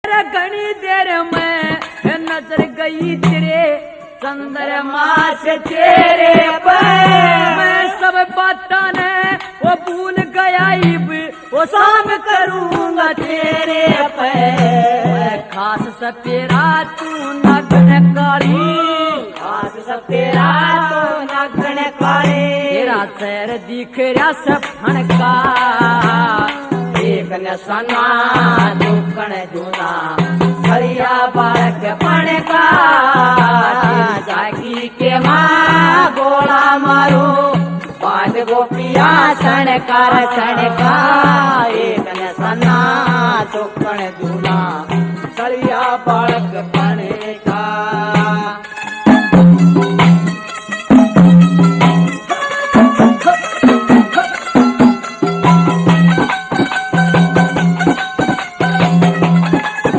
घनी देर में नजर गई तेरे चंद्रमा से चेहरे पे मैं सब बातों ने वो भूल गया वो शाम करूंगा तेरे पे खास सपेरा तू नगन काली खास सपेरा तू नगन काली तेरा सैर दिख रहा सफन का एक नसना दुकन जूना हरिया बालक पण का जागी के माँ गोला मारो पांच गोपिया सणकार सणका एक नसना दुकन जूना हरिया बालक